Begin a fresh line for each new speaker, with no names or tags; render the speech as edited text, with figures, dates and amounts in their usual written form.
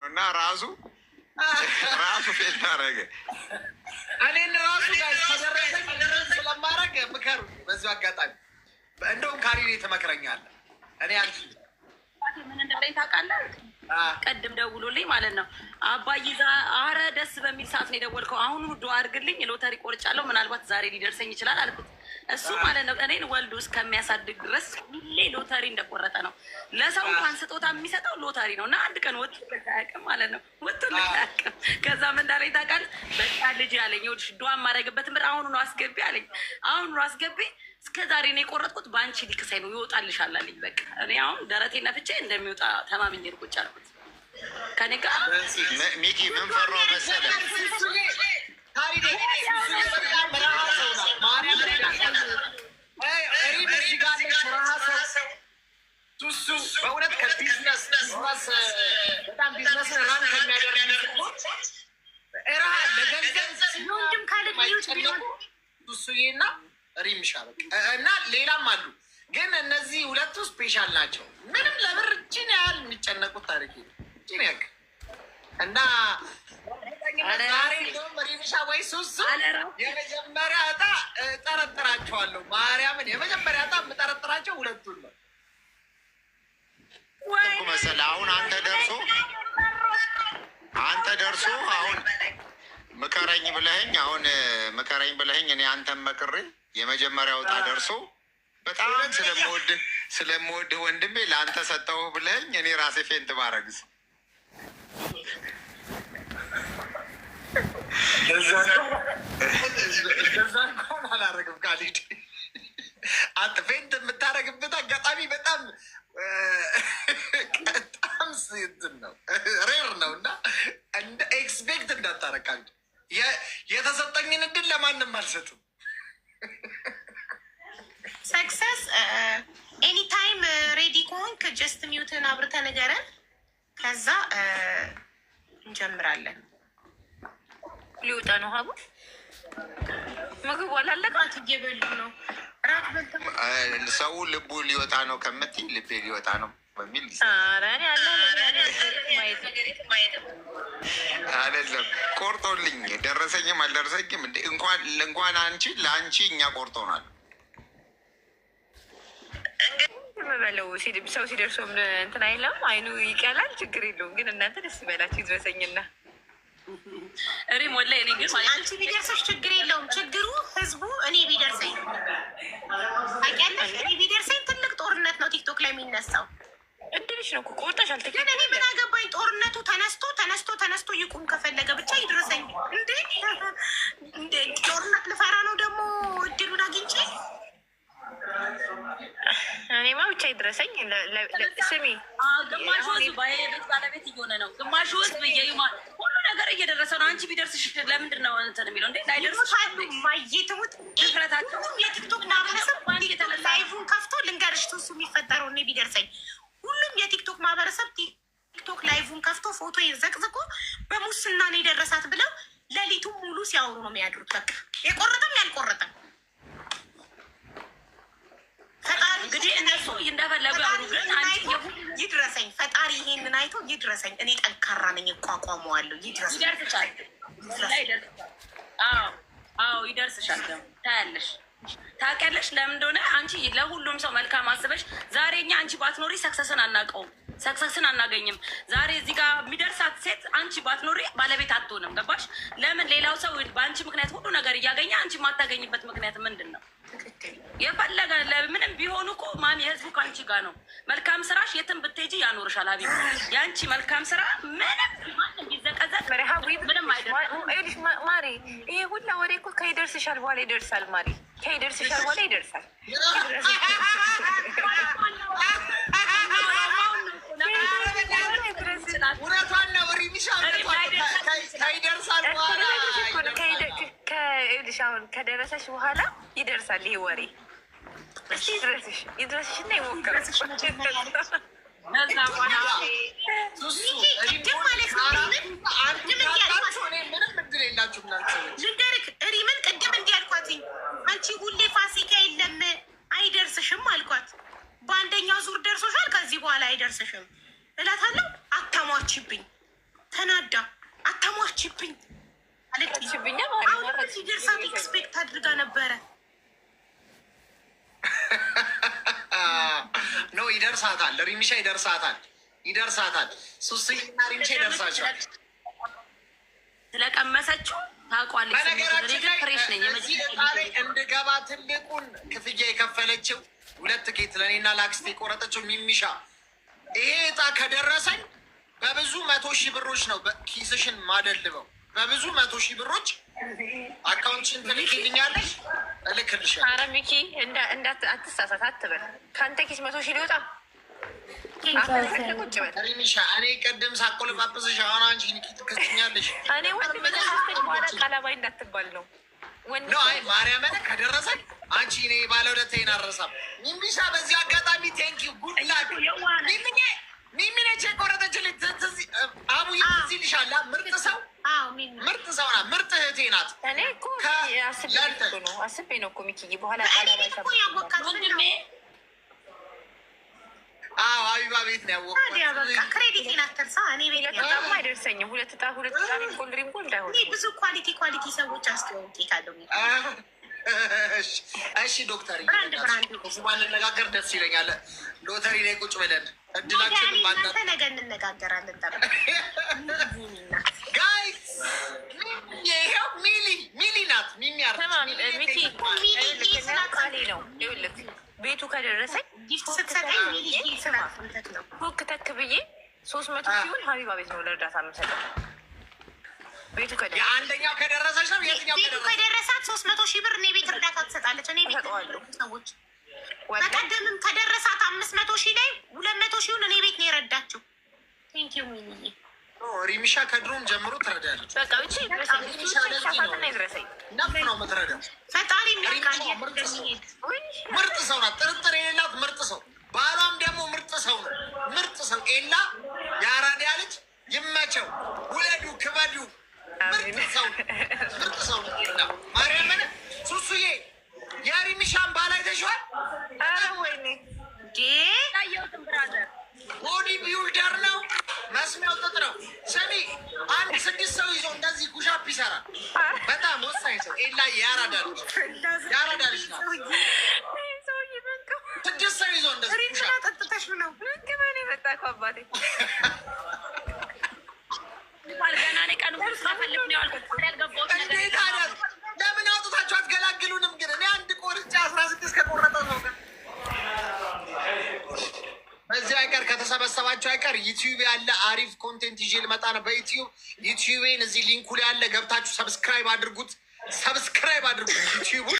እና ራሱ ፌል ታረገ።
እኔን ራሱ ጋር ከደረሰኝ ስለማረግ ምከሩ። በዚሁ አጋጣሚ እንደውም ካሪኔ ትመክረኛለህ። እኔ አልፍ
ምን እንደላይ ታውቃለህ? ቀድም ደውሎልኝ ማለት ነው አባይ አረ ደስ በሚል ሰዓት ነው የደወልከው። አሁን ዱአ አድርግልኝ ሎተሪ ቆርጫለሁ፣ ምናልባት ዛሬ ሊደርሰኝ ይችላል አልኩት። እሱ ማለት ነው እኔን ወልዶ እስከሚያሳድግ ድረስ ሁሌ ሎተሪ እንደቆረጠ ነው። ለሰው እንኳን ስጦታ የሚሰጠው ሎተሪ ነው። እና አንድ ቀን ወጥቶለት አያውቅም ማለት ነው። ወጥቶለት አያውቅም። ከዛ ምን እንዳለኝ ታውቃለህ? በቃ ልጅ ያለኝ ይኸውልሽ ዱአ የማደርግበት ብር አሁኑ ነው አስገቢ አለኝ። አሁኑ ነው አስገቢ። እስከ ዛሬ ነው የቆረጥኩት፣ በአንቺ ሊክሳይ ነው ይወጣልሻል አለኝ። በቃ እኔ አሁን ደረቴ ነፍቼ እንደሚወጣ ተማምኜ ቁጭ አልኩት። ከኔ ጋር
ሚኪ ምን ፈራው መሰለህ?
በእውነት ከቢዝነስ በጣም ቢዝነስን ራን ከሚያደርግ ለገንዘብ ሱሱዬና ሪምሻ እና ሌላም አሉ። ግን እነዚህ ሁለቱ ስፔሻል ናቸው። ምንም ለብር እጅን ያህል የሚጨነቁት ታሪክ እጅን ያግ እና ዛሬ ሪምሻ ወይ ሱሱ የመጀመሪያ እጣ ጠረጥራቸዋለሁ። ማርያምን የመጀመሪያ እጣ የምጠረጥራቸው ሁለቱን ነው
መሰለህ። አሁን አንተ ደርሶ አሁን ምከረኝ ብለኸኝ እኔ አንተን መክሬ የመጀመሪያው እጣ ደርሶ በጣም ስለምወድህ ወንድሜ ለአንተ ሰጠሁህ ብለኸኝ እኔ ራሴ ፌንት ባረግዝ
እዛ እንኳን አላረግም። ካሊድ አንተ ፌንት የምታረግበት አጋጣሚ በጣም እንትን ነው ሬር ነው እና እንደ ኤክስፔክት እንዳታረቃል። የተሰጠኝን እድል ለማንም አልሰጥም።
ሰክሰስ ኤኒታይም ሬዲ ከሆንክ ጀስት ሚውትን አብርተህ ንገረን፣ ከዛ እንጀምራለን።
ሊወጣ ነው ሀቡ ምግብ ዋላለቃት እየበሉ ነው።
ሰው ልቡ ሊወጣ ነው ከምትይ ልቤ ሊወጣ ነው በሚል አይደለም። ቆርጦልኝ ደረሰኝም አልደረሰኝም እንኳን አንቺ ለአንቺ እኛ ቆርጦናል።
በለው ሰው ሲደርሰው እንትን አይለም፣ አይኑ ይቀላል። ችግር የለውም ግን እናንተ ደስ ይበላችሁ ይድረሰኝና እኔ ሞላ እኔ ግን
አንቺ ቢደርሰሽ ችግር የለውም። ችግሩ ህዝቡ እኔ ቢደርሰኝ ታውቂያለሽ፣ እኔ ቢደርሰኝ ትልቅ ጦርነት ነው ቲክቶክ ላይ የሚነሳው።
እድልሽ ነው ቆርጠሽ
ግን እኔ ምን አገባኝ? ጦርነቱ ተነስቶ ይቁም። ከፈለገ ብቻ ይድረሰኝ። እንዴ ጦርነት ልፈራ ነው ደግሞ እድሉን አግኝቼ?
እኔማ ብቻ ይድረሰኝ። ስሚ ግማሹ ህዝብ ቤት ባለቤት እየሆነ ነው፣ ግማሹ ህዝብ ሁሉ ነገር እየደረሰ ነው። አንቺ ቢደርስሽ ለምንድን ነው እንትን የሚለው? እንዴ
ላይደርሳሉ ማየትሙት ድፍረታቸው። የቲክቶክ ማህበረሰብ ላይቭን ከፍቶ ልንገርሽ ትሱ የሚፈጠረው እኔ ቢደርሰኝ ሁሉም የቲክቶክ ማህበረሰብ ቲክቶክ ላይቭን ከፍቶ ፎቶ ዘቅዝቆ በሙስና ነው የደረሳት ብለው ሌሊቱ ሙሉ ሲያወሩ ነው የሚያድሩት። በቃ የቆረጠም ያልቆረጠም ፈጣሪ እንግዲህ እነሱ እንደፈለጉ ያሉ። ግን አንቺ ይድረሰኝ፣ ፈጣሪ ይሄንን አይቶ ይድረሰኝ። እኔ ጠንካራ ነኝ፣ እቋቋመዋለሁ። ይድረሰኝ። ይደርስሻል።
አዎ ይደርስሻል። ደግሞ ታያለሽ፣ ታውቂያለሽ። ለምን እንደሆነ አንቺ ለሁሉም ሰው መልካም አስበሽ ዛሬ እኛ አንቺ ባትኖሪ ሰክሰስን አናውቀውም፣ ሰክሰስን አናገኝም። ዛሬ እዚህ ጋር የሚደርሳት ሴት አንቺ ባትኖሪ ባለቤት አትሆንም። ገባሽ? ለምን ሌላው ሰው በአንቺ ምክንያት ሁሉ ነገር እያገኘ አንቺ የማታገኝበት ምክንያት ምንድን ነው? የፈለገ ለምንም ቢሆኑ እኮ ማን የህዝቡ ከአንቺ ጋር ነው። መልካም ስራሽ የትም ብትሄጂ ያኖርሻል። አቢ የአንቺ መልካም ስራ ምንም ማንም ቢዘቀዘቅ ምንም አይደለም።
ማሪ ይሄ ሁላ ወሬ እኮ ከይደርስሻል በኋላ ይደርሳል። ማሪ ከይደርስሻል በኋላ ይደርሳል።
እውነቷን ነው። ሪሚሻ ከይደርሳል በኋላ
አሁን ከደረሰሽ በኋላ ይደርሳል። ይሄ ወሬ እስኪ ይድረስሽ እና ይሞክራል።
ሪምን ቅድም እንዲህ አልኳትኝ፣ አንቺ ሁሌ ፋሲካ የለም አይደርስሽም አልኳት። በአንደኛው ዙር ደርሶሻል፣ ከዚህ በኋላ አይደርስሽም እላታለሁ። አታሟችብኝ ተናዳ አታሟችብኝ አለችብኛ። አሁን ሲደርሳት ኤክስፔክት አድርጋ ነበረ።
ኖ ይደርሳታል፣ ሪሚሻ ይደርሳታል። ሱስና ሪሚሻ ይደርሳቸዋል።
ስለቀመሰችው ታውቋለች።
በነገራችን ላይ እንድገባ ትልቁን ክፍያ የከፈለችው 2 ትኬት ለእኔና ለአክስቴ የቆረጠችው ሚሚሻ። ይሄ እጣ ከደረሰኝ በብዙ 100,000 ብሮች ነው ኪስሽን ማደልበው። በብዙ 100,000 ብሮች አካውንትሽን ትልክልኛለሽ፣ እልክልሻለሁ።
ኧረ ሚኪ አትሳሳት አትበል። ከአንተ ኪስ 100,000 ሊወጣ ቁጭ በል
ሪሚሻ። እኔ ቅድም ሳቆለጳጵስሽ አሁን አንቺ ኒኪ ትክስኛለሽ።
እኔ ወንድ በተሳስተሽ በኋላ ቃላባይ እንዳትባል ነው።
ኖ አይ ማርያምን ከደረሰኝ አንቺ እኔ ባለውለታዬን አልረሳም። ሚሚሻ በዚህ አጋጣሚ ቴንኪው ጉድላክ ሚሚ ነች የቆረጠችልኝ። አቡዬ ትዝ ይልሻል። ምርጥ ሰው ናት፣ ምርጥ እህቴ ናት።
እኔ እኮ አስቤ ነው እኮ ሚኪዬ በኋላ ቃላባይ
አቢባ ቤት ነው ያወቅሁት።
ክሬዲቴን አትርሳ። እኔ ቤት
በጣም አይደርሰኝም። ሁለት ዕጣ ሪንጎል እንዳይሆን
ብዙ ኳሊቲ ሰዎች አስተዋውቄታለሁ።
እሺ ዶክተር ማንነጋገር ደስ ይለኛል። ሎተሪ ላይ ቁጭ ብለን እድላችን
ባናንተ ነገ እንነጋገራለን።
ጋይስ ይኸው ሚሊ ናት። ሚሚ
ሚኪ ነው ይኸውልህ ቤቱ ከደረሰኝ ፎክ ተክ ብዬ 300,000 ሀቢባ ቤት ነው ለእርዳታ የምሰጠው። ቤቱ
የአንደኛው ከደረሰች ነው። የትኛው
ከደረሳት 300,000 ብር እኔ ቤት እርዳታ ትሰጣለች። እኔ ቤት ሰዎች በቀደምም ከደረሳት 500,000 ላይ 200,000 እኔ ቤት ነው የረዳችው። ቴንኪው ሚኒዬ።
ሪሚሻ ከድሮም ጀምሮ ትረዳለች።
በቃ ብቻ ይድረሰኝ
ነፍ ነው የምትረዳው።
ፈጣሪ
ምርጥ ሰው ናት፣ ጥርጥር የሌላት ምርጥ ሰው። ባሏም ደግሞ ምርጥ ሰው ነው። ምርጥ ሰው ኤላ የአራዳ ልጅ ይመቸው፣ ውለዱ፣ ክበዱ። ምርጥ ሰው ነው ኤላ። ማርያምን ሱሱዬ የሪሚሻን ባል አይተሽዋል?
ወይኔ
ታየውትም ብራዘር
ቦዲ ቢውልደር ነው። መስሚያው ጥጥ ነው። ሰሚ 6 ሰው ይዞ እንደዚህ ኩሻፕ ይሰራል። በጣም ወሳኝ ሰው ኤላ የአራዳ ልጅ ናት። 6 ሰው ይዞ እንደዚህ ኩሻፕ
ጠጥተሽ ነው
ምንግበን የመጣ አባቴ
ገና እኔ ቀን ሁሉ ሳፈልግ ነው ያልኩት። ያልገባሁት ነገር
እንዴት አይነት ለምን አውጥታችሁ አትገላግሉንም? ግን እኔ አንድ ቆርጬ 16 ከቆረጠ ሰው ጋር በዚህ አይቀር ከተሰበሰባቸው አይቀር ዩቲዩብ ያለ አሪፍ ኮንቴንት ይዤ ልመጣ ነው። በዩቲዩቤን እዚህ ሊንኩ ላይ ያለ ገብታችሁ ሰብስክራይብ አድርጉት።